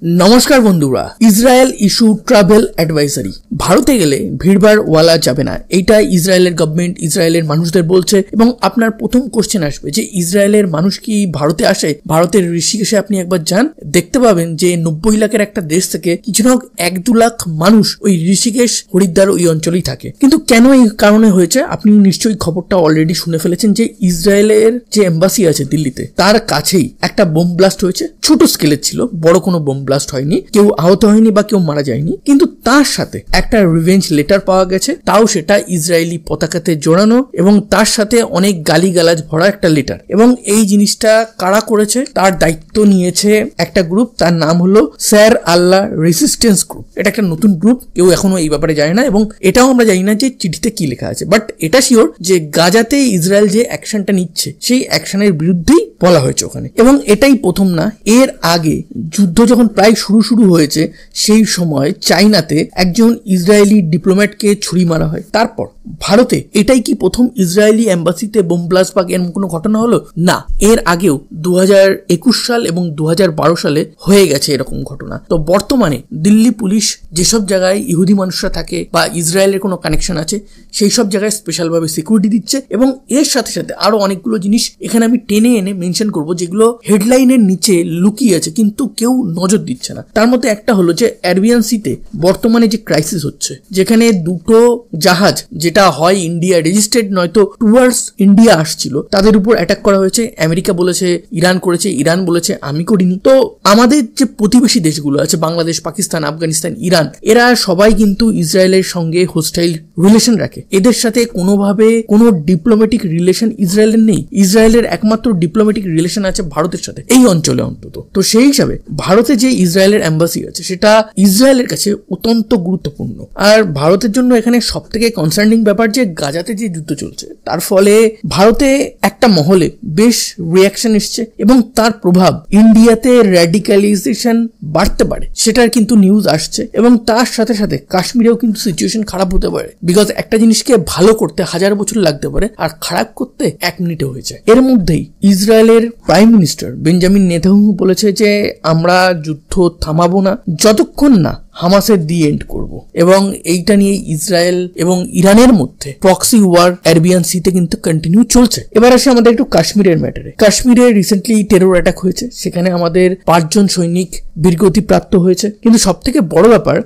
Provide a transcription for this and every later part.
নমস্কার বন্ধুরা, Israel issue travel advisory. ভারতে গেলে ভিড়ভাড় ওয়ালা যাবে না, এইটা ইসরায়েলের গভর্নমেন্ট ইসরায়েলের মানুষদের বলছে। এবং আপনার প্রথম কোশ্চেন আসবে যে ইসরায়েলের মানুষ কি ভারতে আসে? ভারতের ঋষিকেশে আপনি একবার যান, দেখতে পাবেন যে 90 লাখের একটা দেশ থেকে কিছু না হোক 1-2 লাখ মানুষ ওই ঋষিকেশ হরিদ্বার ওই অঞ্চলেই থাকে। কিন্তু কেন এই কারণে হয়েছে আপনি নিশ্চয়ই খবরটা অলরেডি শুনে ফেলেছেন যে ইসরায়েলের যে এম্বাসি আছে দিল্লিতে, তার কাছেই একটা বোম ব্লাস্ট হয়েছে। ছোট স্কেলের ছিল, বড় কোনো বোম ব্লাস্ট হয়নি, কেউ আহত হয়নি বা কেউ মারা যায়নি। কিন্তু তার সাথে একটা রিভেঞ্জ লেটার পাওয়া গেছে, তাও সেটা ইসরায়েলি পতাকাতে জড়ানো এবং তার সাথে অনেক গালিগালাজ ভরা একটা লেটার। এবং এই জিনিসটা কারা করেছে তার দায়িত্ব নিয়েছে একটা গ্রুপ, তার নাম হলো স্যার আল্লাহ রেসিস্টেন্স গ্রুপ। এটা একটা নতুন গ্রুপ, কেউ এখনো এই ব্যাপারে জানে না এবং এটাও আমরা জানি না যে চিঠিতে কি লেখা আছে। বাট এটা শিওর যে গাজাতে ইসরায়েল যে অ্যাকশনটা নিচ্ছে সেই অ্যাকশনের বিরুদ্ধেই বলা হয়েছে ওখানে। এবং এটাই প্রথম না, এর আগে যুদ্ধ যখন প্রায় শুরু হয়েছে সেই সময় চাইনাতে একজন ইসরায়েলি ডিপ্লোম্যাটকে ছুরি মারা হয়। তারপর ভারতে এটাই কি প্রথম ইসরায়েলি এম্বাসিতে বোম ব্লাস্ট বা এরকম কোনো ঘটনা হলো? না, এর আগেও 2021 সাল এবং 2012 সালে হয়ে গেছে এরকম ঘটনা। তো বর্তমানে দিল্লি পুলিশ যেসব জায়গায় ইহুদি মানুষরা থাকে বা ইসরায়েলের কোনো কানেকশন আছে সেই সব জায়গায় স্পেশালভাবে সিকিউরিটি দিচ্ছে। এবং এর সাথে সাথে আরো অনেকগুলো জিনিস এখানে আমি টেনে এনে মেনশন করবো যেগুলো হেডলাইনের নিচে লুকিয়ে আছে কিন্তু কেউ নজর দিচ্ছে না। তার মধ্যে একটা হলো যে অ্যারাবিয়ান সিতে বর্তমানে যে ক্রাইসিস হচ্ছে, যেখানে দুটো জাহাজ যেটা হয় ইন্ডিয়া রেজিস্ট্রেড নয়তো টুয়ার্ডস ইন্ডিয়া আসছিল, তাদের উপর অ্যাটাক করা হয়েছে। আমেরিকা বলেছে ইরান করেছে, ইরান বলেছে আমি করিনি। তো আমাদের যে প্রতিবেশী দেশগুলো আছে বাংলাদেশ, পাকিস্তান, আফগানিস্তান, ইরান, এরা সবাই কিন্তু ইসরায়েলের সঙ্গে হোস্টাইল রিলেশন রাখে। এদের সাথে কোনোভাবে কোনো ডিপ্লোম্যাটিক রিলেশন ইসরায়েলের নেই। ইসরায়েলের একমাত্র ডিপ্লোম্যাটিক রিলেশন আছে ভারতের সাথে, এই অঞ্চলে অন্তত। তো সেই হিসাবে ভারতে যে ইসরায়েলের এম্বাসি আছে সেটা ইসরায়েলের কাছে অত্যন্ত গুরুত্বপূর্ণ। আর ভারতের জন্য এখানে সব থেকে কনসার্নিং ব্যাপার যে গাজাতে যে যুদ্ধ চলছে তার ফলে ভারতে একটা মহলে বেশ রিয়াকশন এসছে এবং তার প্রভাব ইন্ডিয়াতে র্যাডিক্যালাইজেশন বাড়তে পারে সেটার কিন্তু নিউজ আসছে। এবং তার সাথে সাথে কাশ্মীরেও কিন্তু সিচুয়েশন খারাপ হতে পারে, বিকজ একটা জিনিসকে ভালো করতে 1000 বছর লাগতে পারে আর খারাপ করতে 1 মিনিটে হয়ে যায়। এর মধ্যেই ইসরায়েলের প্রাইম মিনিস্টার বেঞ্জামিন নেতানিয়াহু বলেছে যে আমরা যুদ্ধ থামাবো না যতক্ষণ না হামাসের দি এন্ড করব। এবং এইটা নিয়ে ইসরায়েল এবং ইরানের মধ্যে প্রক্সি ওয়ার অ্যারাবিয়ান সিতে কিন্তু কন্টিনিউ চলছে। এবার আসে আমাদের একটু কাশ্মীরের ম্যাটারে। কাশ্মীরে রিসেন্টলি টেরর অ্যাটাক হয়েছে, সেখানে আমাদের 5 জন সৈনিক বীরগতি প্রাপ্ত হয়েছে। কিন্তু সব থেকে বড় ব্যাপার,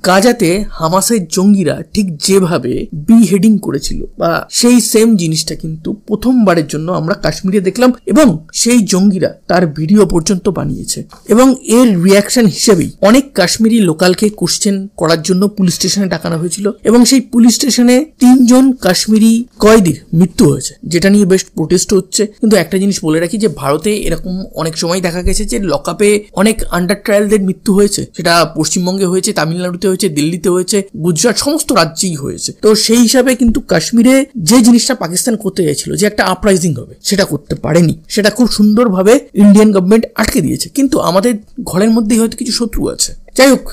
গাজাতে হামাসের জঙ্গিরা ঠিক যেভাবে বিহেডিং করেছিল বা সেই সেম জিনিসটা কিন্তু প্রথমবারের জন্য আমরা কাশ্মীরে দেখলাম এবং সেই জঙ্গিরা তার ভিডিও পর্যন্ত বানিয়েছে। এবং এর রিয়াকশন হিসেবেই অনেক কাশ্মীরি লোকালকে কোশ্চেন করার জন্য পুলিশ স্টেশনে ডাকানো হয়েছিল এবং সেই পুলিশ স্টেশনে 3 জন কাশ্মীরি কয়েদির মৃত্যু হয়েছে, যেটা নিয়ে বেশ প্রোটেস্ট হচ্ছে। কিন্তু একটা জিনিস বলে রাখি যে ভারতে এরকম অনেক সময় দেখা গেছে যে লকআপে অনেক আন্ডার ট্রায়ালদের মৃত্যু হয়েছে, সেটা পশ্চিমবঙ্গে হয়েছে, তামিলনাড়ুতে হয়েছে, দিল্লিতে হয়েছে, গুজরাট, সমস্ত রাজ্যেই হয়েছে। তো সেই হিসাবে কিন্তু কাশ্মীরে যে জিনিসটা পাকিস্তান করতে চাইছিল যে একটা আপরাইজিং হবে, সেটা করতে পারেনি। সেটা খুব সুন্দরভাবে ইন্ডিয়ান গভর্নমেন্ট আটকে দিয়েছে। কিন্তু আমাদের ঘরের মধ্যেই হয়তো কিছু শত্রু আছে। যাই হোক,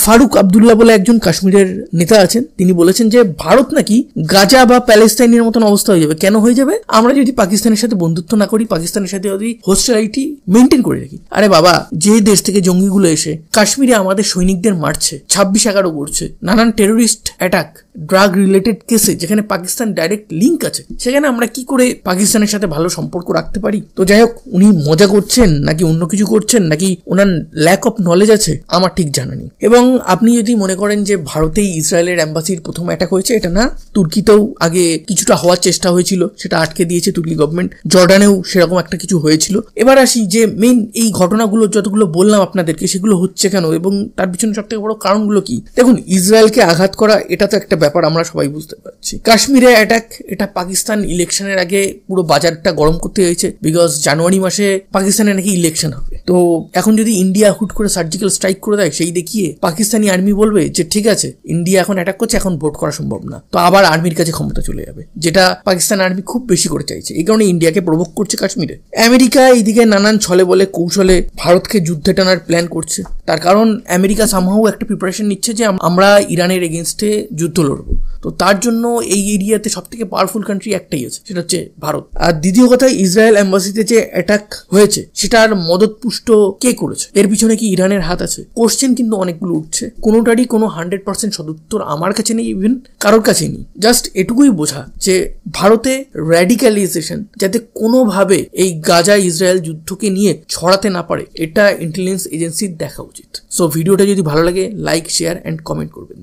ফারুক আবদুল্লাহ বলে একজন কাশ্মীরের নেতা আছেন, তিনি বলেছেন যে ভারত নাকি গাজা বা প্যালেস্তাইনের মতন অবস্থা হয়ে যাবে। কেন হয়ে যাবে? আমরা যদি পাকিস্তানের সাথে বন্ধুত্ব না করি, পাকিস্তানের সাথে যদি হোস্টাইলিটি মেনটেন করে রাখি। আরে বাবা, যে দেশ থেকে জঙ্গিগুলো এসে কাশ্মীরে আমাদের সৈনিকদের মারছে, 26/11 করছে, নানান টেরোরিস্ট অ্যাটাক, ড্রাগ রিলেটেড কেসে যেখানে পাকিস্তান ডাইরেক্ট লিঙ্ক আছে, সেখানে আমরা কি করে পাকিস্তানের সাথে ভালো সম্পর্ক রাখতে পারি? তো যাই হোক, উনি মজা করছেন নাকি অন্য কিছু করছেন নাকি ওনার ল্যাক অফ নলেজ আছে আমার ঠিক জানা নেই। এবং আপনি যদি মনে করেন যে ভারতেই ইসরায়েলের এম্বাসির প্রথম অ্যাটাক হয়েছে, এটা না, তুর্কিতেও আগে কিছুটা হওয়ার চেষ্টা হয়েছিল, সেটা আটকে দিয়েছে তুর্কি গভর্নমেন্ট। জর্ডানেও সেরকম একটা কিছু হয়েছিল। এবার আসি যে মেইন এই ঘটনাগুলো যতগুলো বললাম আপনাদেরকে, সেগুলো হচ্ছে কেন এবং তার পিছনে সব থেকে বড় কারণগুলো কি? দেখুন, ইসরায়েলকে আঘাত করা এটা তো একটা ব্যাপার, আমরা সবাই বুঝতে পারছি। কাশ্মীরে অ্যাটাক, এটা পাকিস্তান ইলেকশনের আগে পুরো বাজারটা গরম করতে হয়েছে, বিকজ জানুয়ারি মাসে পাকিস্তানে নাকি ইলেকশন হবে। তো এখন যদি ইন্ডিয়া হুট করে সার্জিক্যাল স্ট্রাইক করে দেয়, সেই দেখিয়ে পাকিস্তানি আর্মি বলবে যে ঠিক আছে, ইন্ডিয়া এখন অ্যাটাক করছে, এখন ভোট করা সম্ভব না। তো আবার আর্মির কাছে ক্ষমতা চলে যাবে, যেটা পাকিস্তান আর্মি খুব বেশি করে চাইছে। এই কারণে ইন্ডিয়াকে প্রভোক করছে কাশ্মীরে। আমেরিকা এইদিকে নানান ছলে বলে কৌশলে ভারতকে যুদ্ধে টানার প্ল্যান করছে। তার কারণ আমেরিকা সামহাও একটা প্রিপারেশন নিচ্ছে যে আমরা ইরানের এগেনস্টে যুদ্ধ লড়বো। তো তার জন্য এই এরিয়াতে সব থেকে পাওয়ারফুল কান্ট্রি একটাই আছে, সেটা হচ্ছে ভারত। আর দ্বিতীয় কথা, ইসরায়েল এম্বাসিতে যে অ্যাটাক হয়েছে সেটার মদতপুষ্ট কে করেছে, এর পিছনে কি ইরানের হাত আছে? কোশ্চেন কিন্তু অনেকগুলো উঠছে, কোনোটারই কোনো 100% সদুত্তর আমার কাছে নেই, ইভেন কারোর কাছেই নেই। জাস্ট এটুকুই বোঝা যে ভারতে র্যাডিক্যালাইজেশন যাতে কোনোভাবে এই গাজা ইসরায়েল যুদ্ধকে নিয়ে ছড়াতে না পারে, এটা ইন্টেলিজেন্স এজেন্সির দেখা উচিত। সো ভিডিওটা যদি ভালো লাগে লাইক, শেয়ার অ্যান্ড কমেন্ট করবেন।